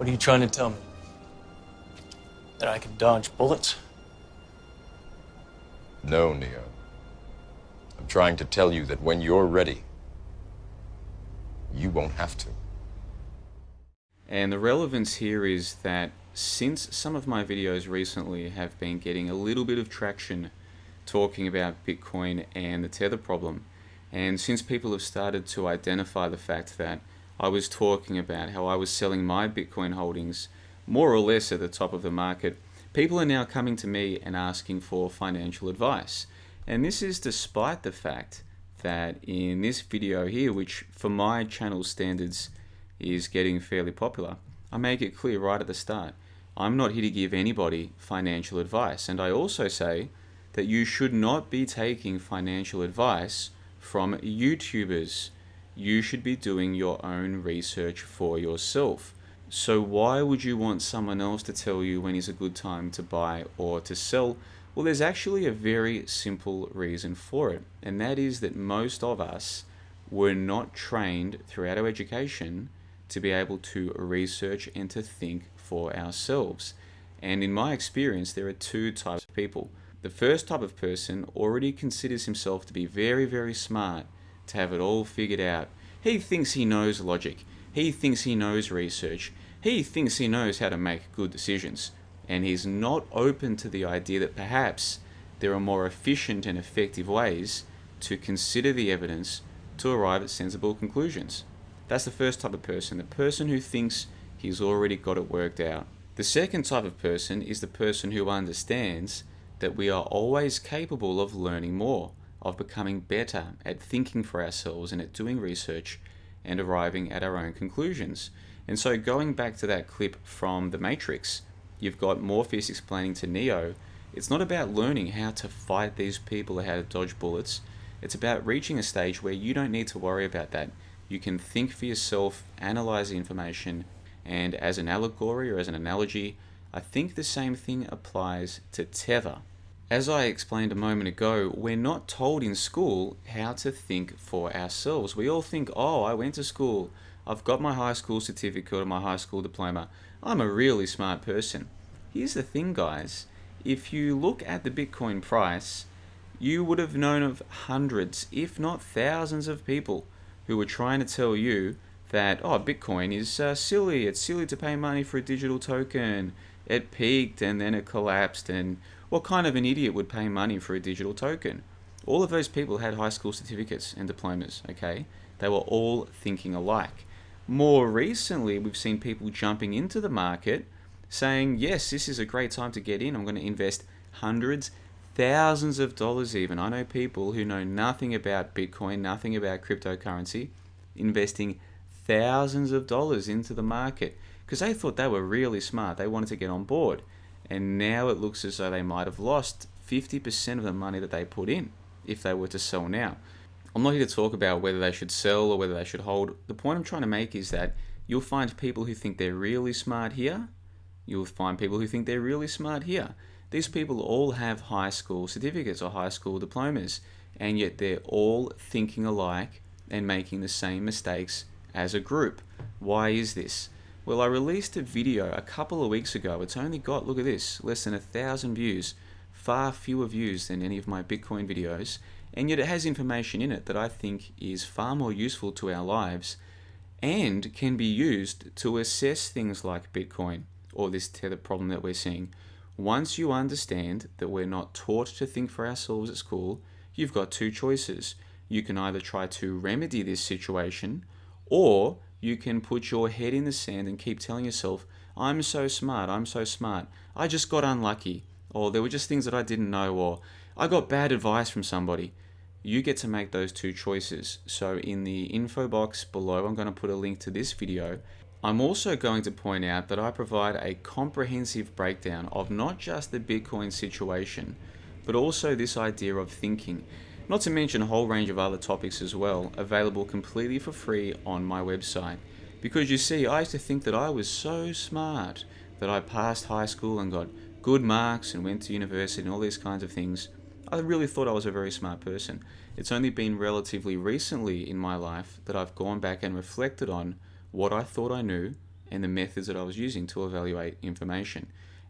What are you trying to tell me? That I can dodge bullets? No, Neo. I'm trying to tell you that when you're ready, you won't have to. And the relevance here is that since some of my videos recently have been getting a little bit of traction talking about Bitcoin and the Tether problem, and since people have started to identify the fact that I was talking about how I was selling my Bitcoin holdings more or less at the top of the market, people are now coming to me and asking for financial advice. And this is despite the fact that in this video here, which for my channel standards is getting fairly popular, I make it clear right at the start, I'm not here to give anybody financial advice. And I also say that you should not be taking financial advice from YouTubers. You should be doing your own research for yourself. So why would you want someone else to tell you when is a good time to buy or to sell? Well, there's actually a very simple reason for it, and that is that most of us were not trained throughout our education to be able to research and to think for ourselves. And in my experience, there are two types of people. The first type of person already considers himself to be very, very smart, to have it all figured out. He thinks he knows logic. He thinks he knows research. He thinks he knows how to make good decisions. And he's not open to the idea that perhaps there are more efficient and effective ways to consider the evidence to arrive at sensible conclusions. That's the first type of person, the person who thinks he's already got it worked out. The second type of person is the person who understands that we are always capable of learning more, of becoming better at thinking for ourselves and at doing research and arriving at our own conclusions. And so going back to that clip from The Matrix, you've got Morpheus explaining to Neo, it's not about learning how to fight these people or how to dodge bullets. It's about reaching a stage where you don't need to worry about that. You can think for yourself, analyze the information, and as an allegory or as an analogy, I think the same thing applies to Tether. As I explained a moment ago, we're not told in school how to think for ourselves. We all think, oh, I went to school, I've got my high school certificate or my high school diploma, I'm a really smart person. Here's the thing, guys. If you look at the Bitcoin price, you would have known of hundreds, if not thousands of people who were trying to tell you that, oh, Bitcoin is silly. It's silly to pay money for a digital token. It peaked and then it collapsed. And what kind of an idiot would pay money for a digital token? All of those people had high school certificates and diplomas, okay? They were all thinking alike. More recently, we've seen people jumping into the market saying, yes, this is a great time to get in. I'm going to invest hundreds, thousands of dollars even. I know people who know nothing about Bitcoin, nothing about cryptocurrency, investing thousands of dollars into the market because they thought they were really smart. They wanted to get on board. And now it looks as though they might have lost 50% of the money that they put in if they were to sell now. I'm not here to talk about whether they should sell or whether they should hold. The point I'm trying to make is that you'll find people who think they're really smart here. You'll find people who think they're really smart here. These people all have high school certificates or high school diplomas, and yet they're all thinking alike and making the same mistakes as a group. Why is this? Well, I released a video a couple of weeks ago. It's only got, look at this, less than 1,000 views, far fewer views than any of my Bitcoin videos, and yet it has information in it that I think is far more useful to our lives and can be used to assess things like Bitcoin or this tether problem that we're seeing. Once you understand that we're not taught to think for ourselves at school, you've got two choices. You can either try to remedy this situation, or you can put your head in the sand and keep telling yourself, I'm so smart, I just got unlucky, or there were just things that I didn't know, or I got bad advice from somebody. You get to make those two choices. So in the info box below, I'm going to put a link to this video. I'm also going to point out that I provide a comprehensive breakdown of not just the Bitcoin situation, but also this idea of thinking. Not to mention a whole range of other topics as well, available completely for free on my website. Because you see, I used to think that I was so smart, that I passed high school and got good marks and went to university and all these kinds of things. I really thought I was a very smart person. It's only been relatively recently in my life that I've gone back and reflected on what I thought I knew and the methods that I was using to evaluate information.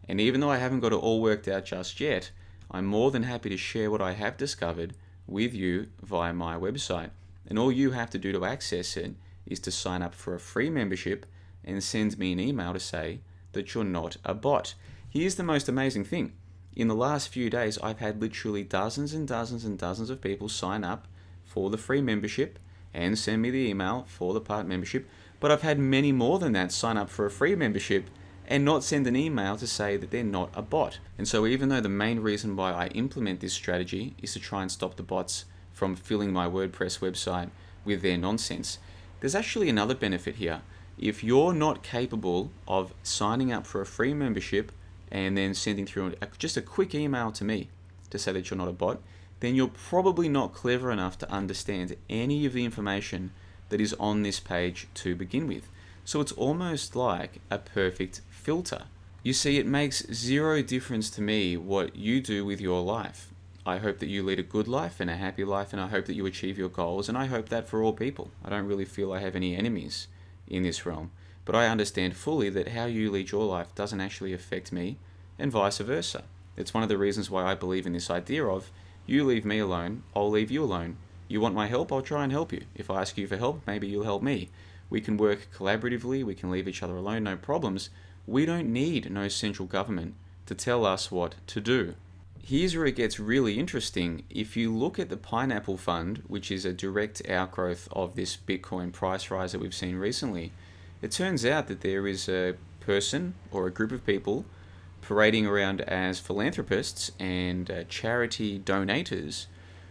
And even though I haven't got it all worked out just yet, I'm more than happy to share what I have discovered with you via my website. And all you have to do to access it is to sign up for a free membership and send me an email to say that you're not a bot. Here's the most amazing thing. In the last few days, I've had literally dozens and dozens and dozens of people sign up for the free membership and send me the email for the part membership. But I've had many more than that sign up for a free membership and not send an email to say that they're not a bot. And so even though the main reason why I implement this strategy is to try and stop the bots from filling my WordPress website with their nonsense, there's actually another benefit here. If you're not capable of signing up for a free membership and then sending through just a quick email to me to say that you're not a bot, then you're probably not clever enough to understand any of the information that is on this page to begin with. So it's almost like a perfect filter. You see, it makes zero difference to me what you do with your life. I hope that you lead a good life and a happy life, and I hope that you achieve your goals, and I hope that for all people. I don't really feel I have any enemies in this realm, but I understand fully that how you lead your life doesn't actually affect me, and vice versa. It's one of the reasons why I believe in this idea of, you leave me alone, I'll leave you alone. You want my help, I'll try and help you. If I ask you for help, maybe you'll help me. We can work collaboratively, we can leave each other alone, no problems. We don't need no central government to tell us what to do. Here's where it gets really interesting. If you look at the Pineapple Fund, which is a direct outgrowth of this Bitcoin price rise that we've seen recently, it turns out that there is a person or a group of people parading around as philanthropists and charity donators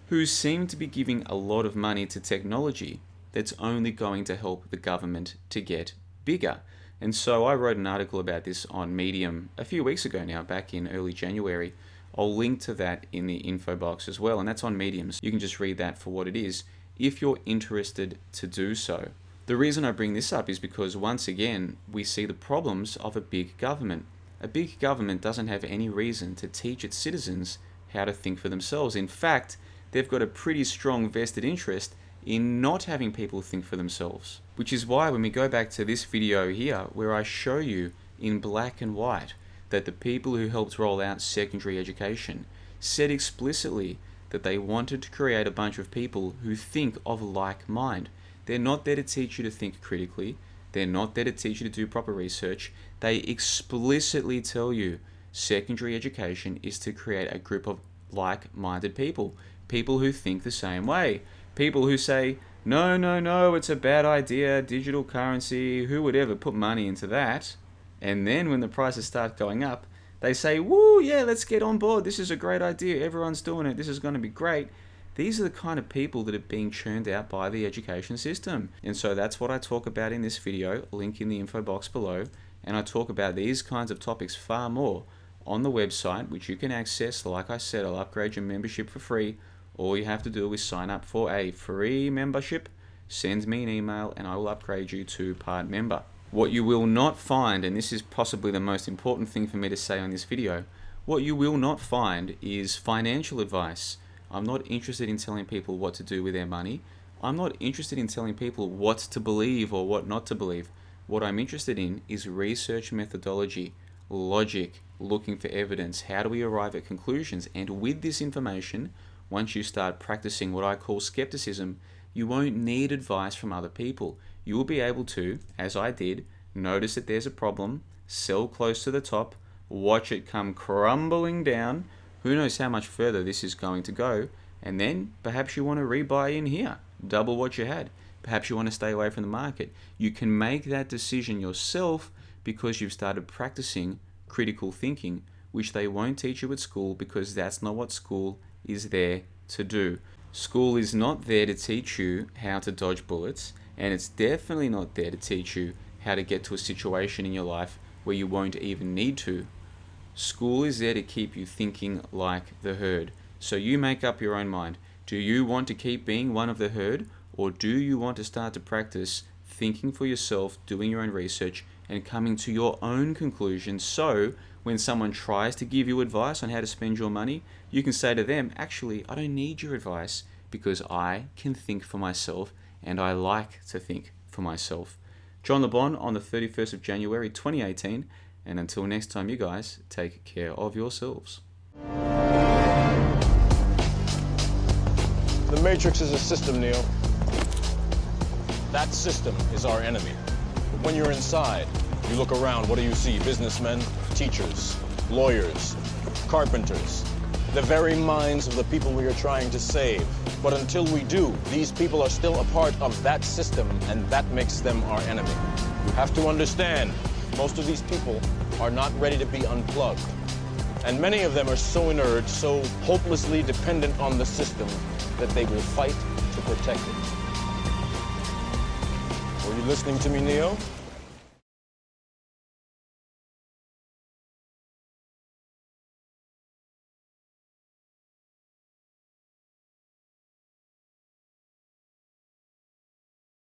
who seem to be giving a lot of money to technology that's only going to help the government to get bigger. And so I wrote an article about this on Medium a few weeks ago now, back in early January. I'll link to that in the info box as well, and that's on Medium. So you can just read that for what it is if you're interested to do so. The reason I bring this up is because once again, we see the problems of a big government. A big government doesn't have any reason to teach its citizens how to think for themselves. In fact, they've got a pretty strong vested interest in not having people think for themselves. Which is why when we go back to this video here, where I show you in black and white that the people who helped roll out secondary education said explicitly that they wanted to create a bunch of people who think of like mind. They're not there to teach you to think critically. They're not there to teach you to do proper research. They explicitly tell you secondary education is to create a group of like-minded people. People who think the same way. People who say, no, it's a bad idea, digital currency, who would ever put money into that? And then when the prices start going up, they say, woo, yeah, let's get on board. This is a great idea. Everyone's doing it. This is going to be great. These are the kind of people that are being churned out by the education system. And so that's what I talk about in this video, link in the info box below. And I talk about these kinds of topics far more on the website, which you can access. Like I said, I'll upgrade your membership for free. All you have to do is sign up for a free membership, send me an email, and I will upgrade you to part member. What you will not find, and this is possibly the most important thing for me to say on this video, what you will not find is financial advice. I'm not interested in telling people what to do with their money. I'm not interested in telling people what to believe or what not to believe. What I'm interested in is research methodology, logic, looking for evidence. How do we arrive at conclusions? And with this information, once you start practicing what I call skepticism, you won't need advice from other people. You will be able to, as I did, notice that there's a problem, sell close to the top, watch it come crumbling down. Who knows how much further this is going to go, and then perhaps you want to rebuy in here, double what you had. Perhaps you want to stay away from the market. You can make that decision yourself because you've started practicing critical thinking, which they won't teach you at school because that's not what school is there to do. School is not there to teach you how to dodge bullets, and it's definitely not there to teach you how to get to a situation in your life where you won't even need to. School is there to keep you thinking like the herd. So you make up your own mind. Do you want to keep being one of the herd, or do you want to start to practice thinking for yourself, doing your own research, and coming to your own conclusions, so when someone tries to give you advice on how to spend your money, you can say to them, actually, I don't need your advice because I can think for myself and I like to think for myself. John LeBon on the 31st of January 2018, and until next time, you guys take care of yourselves. The Matrix is a system, Neo. That system is our enemy. But when you're inside, you look around, what do you see? Businessmen, teachers, lawyers, carpenters, the very minds of the people we are trying to save. But until we do, these people are still a part of that system, and that makes them our enemy. You have to understand, most of these people are not ready to be unplugged. And many of them are so inert, so hopelessly dependent on the system, that they will fight to protect it. Were you listening to me, Neo?